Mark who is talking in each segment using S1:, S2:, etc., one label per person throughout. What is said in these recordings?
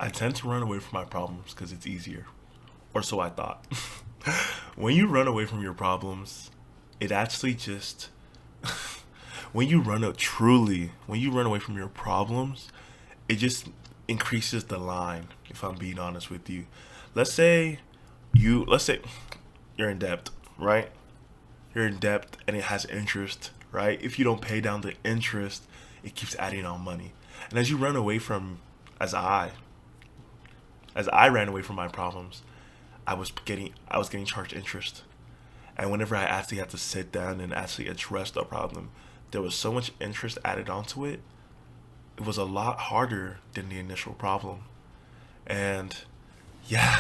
S1: I tend to run away from my problems because it's easier, or so I thought. When you run away from your problems, it actually just when you run a truly when you run away from your problems, it just increases the line. If I'm being honest with you, let's say let's say you're in debt, right? You're in debt and it has interest, right? If you don't pay down the interest, it keeps adding on money. And as you run away from, as I, as I ran away from my problems, I was getting charged interest. And whenever I actually had to sit down and actually address the problem, there was so much interest added onto it. It was a lot harder than the initial problem. And yeah,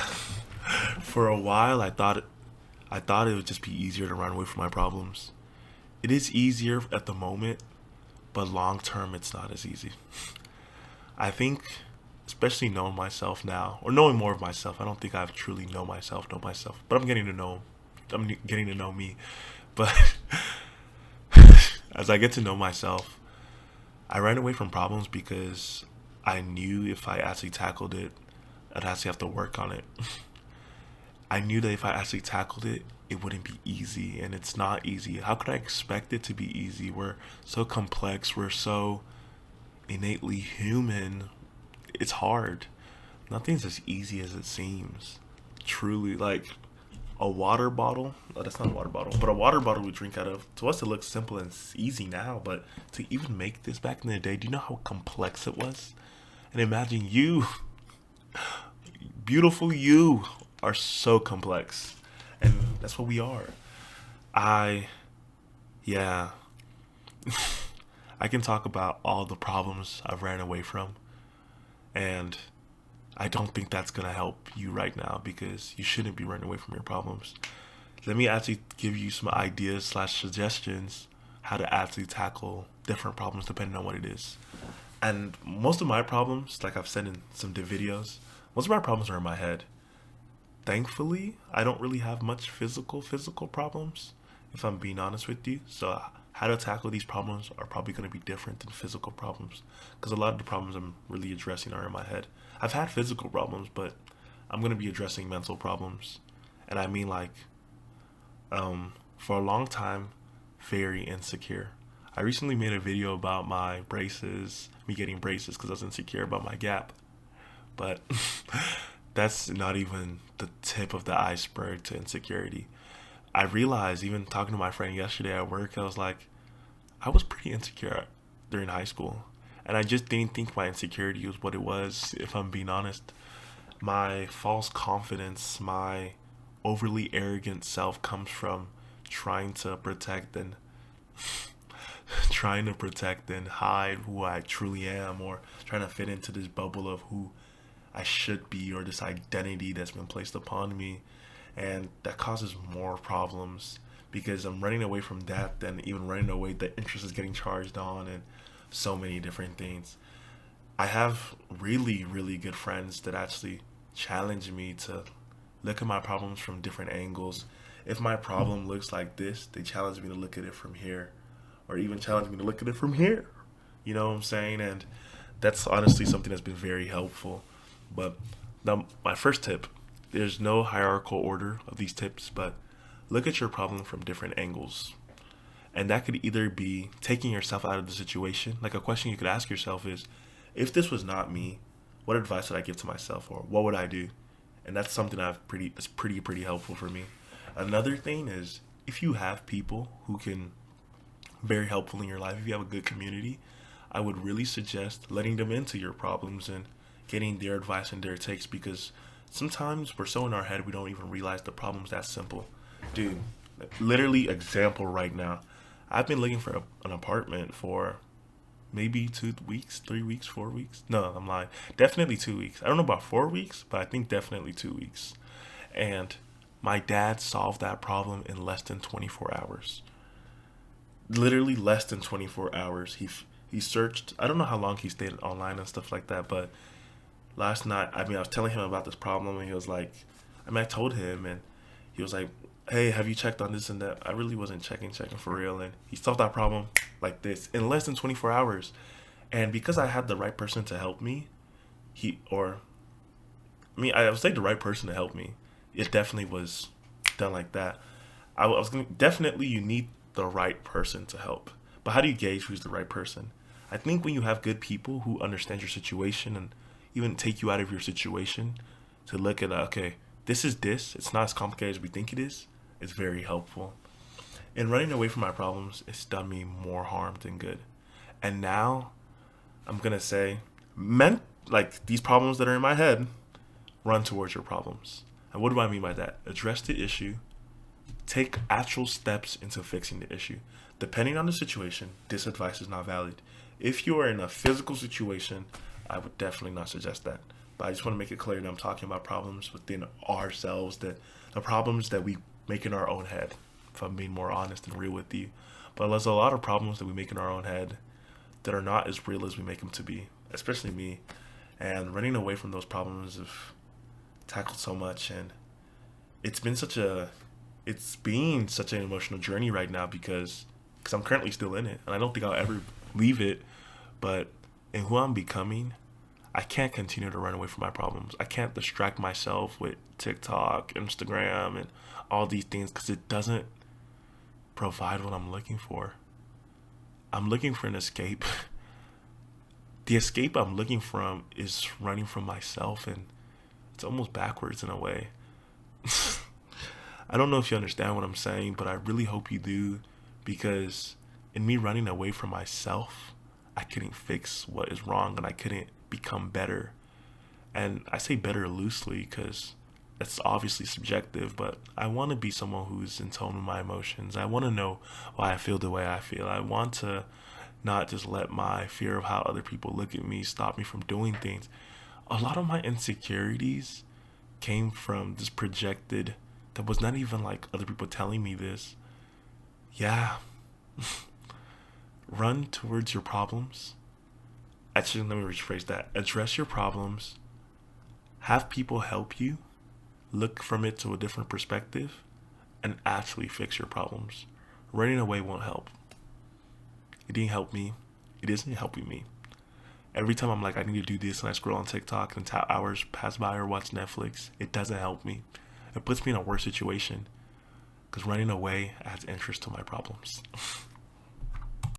S1: for a while I thought it would just be easier to run away from my problems. It is easier at the moment, but long term it's not as easy. I think, especially knowing myself now, or knowing more of myself, I don't think I've truly know myself, but I'm getting to know me. But as I get to know myself, I ran away from problems because I knew if I actually tackled it, I'd actually have to work on it. I knew that if I actually tackled it, it wouldn't be easy, and it's not easy. How could I expect it to be easy? We're so complex, we're so innately human. It's hard. Nothing's as easy as it seems. Truly, like a water bottle. Oh, that's not a water bottle, but a water bottle we drink out of. To us, it looks simple and easy now, but to even make this back in the day, do you know how complex it was? And imagine you, beautiful you, are so complex, and that's what we are. I, yeah, I can talk about all the problems I've ran away from, and I don't think that's gonna help you right now because you shouldn't be running away from your problems. Let me actually give you some ideas slash suggestions how to actually tackle different problems depending on what it is. And most of my problems, like I've said in some videos, most of my problems are in my head. Thankfully, I don't really have much physical problems, if I'm being honest with you. So how to tackle these problems are probably going to be different than physical problems because a lot of the problems I'm really addressing are in my head. I've had physical problems, but I'm going to be addressing mental problems. And I mean like for a long time, very insecure. I recently made a video about my braces, me getting braces because I was insecure about my gap. But that's not even the tip of the iceberg to insecurity. I realized, even talking to my friend yesterday at work, I was like, I was pretty insecure during high school. And I just didn't think my insecurity was what it was, if I'm being honest. My false confidence, my overly arrogant self comes from trying to protect and trying to protect and hide who I truly am, or trying to fit into this bubble of who I should be, or this identity that's been placed upon me. And that causes more problems because I'm running away from that, then even running away the interest is getting charged on, and so many different things. I have really good friends that actually challenge me to look at my problems from different angles. If my problem looks like this, they challenge me to look at it from here, or even challenge me to look at it from here. You know what I'm saying? And that's honestly something that's been very helpful. But now, my first tip, there's no hierarchical order of these tips, but look at your problem from different angles. And that could either be taking yourself out of the situation. Like a question you could ask yourself is, if this was not me, what advice would I give to myself, or what would I do? And that's something that's pretty helpful for me. Another thing is, if you have people who can very helpful in your life, if you have a good community, I would really suggest letting them into your problems and getting their advice and their takes, because sometimes we're so in our head we don't even realize the problem's that simple. Dude, literally example right now. I've been looking for an apartment for maybe 2 weeks, 3 weeks, 4 weeks. No, I'm lying. Definitely 2 weeks. I don't know about 4 weeks, but I think definitely 2 weeks. And my dad solved that problem in less than 24 hours. Literally less than 24 hours. He searched. I don't know how long he stayed online and stuff like that, but last night, I was telling him about this problem, and he was like, I told him, and he was like, hey, have you checked on this and that? I really wasn't checking for real. And he solved that problem like this in less than 24 hours. And because I had the right person to help me, he, or I mean, I was like the right person to help me. It definitely was done like that. I was gonna, definitely you need the right person to help. But how do you gauge who's the right person? I think when you have good people who understand your situation and even take you out of your situation to look at okay, this is this. It's not as complicated as we think it is. It's very helpful. And running away from my problems, it's done me more harm than good. And now I'm gonna say, meant like these problems that are in my head, run towards your problems. And what do I mean by that? Address the issue, take actual steps into fixing the issue. Depending on the situation, this advice is not valid. If you are in a physical situation, I would definitely not suggest that. But I just want to make it clear that I'm talking about problems within ourselves, that the problems that we make in our own head, if I'm being more honest and real with you. But there's a lot of problems that we make in our own head that are not as real as we make them to be, especially me. And running away from those problems have tackled so much, and it's been such a it's been such an emotional journey right now because I'm currently still in it, and I don't think I'll ever leave it. But in who I'm becoming, I can't continue to run away from my problems. I can't distract myself with TikTok, Instagram, and all these things because it doesn't provide what I'm looking for. I'm looking for an escape. The escape I'm looking from is running from myself, and it's almost backwards in a way. I don't know if you understand what I'm saying, but I really hope you do, because in me running away from myself, I couldn't fix what is wrong and I couldn't become better. And I say better loosely because it's obviously subjective, but I want to be someone who's in tone with my emotions. I want to know why I feel the way I feel. I want to not just let my fear of how other people look at me stop me from doing things. A lot of my insecurities came from this projected, that was not even like other people telling me this. Yeah. Run towards your problems. Actually, let me rephrase that. Address your problems. Have people help you look from it to a different perspective and actually fix your problems. Running away won't help. It didn't help me. It isn't helping me. Every time I'm like, I need to do this, and I scroll on TikTok and hours pass by or watch Netflix, it doesn't help me. It puts me in a worse situation because running away adds interest to my problems.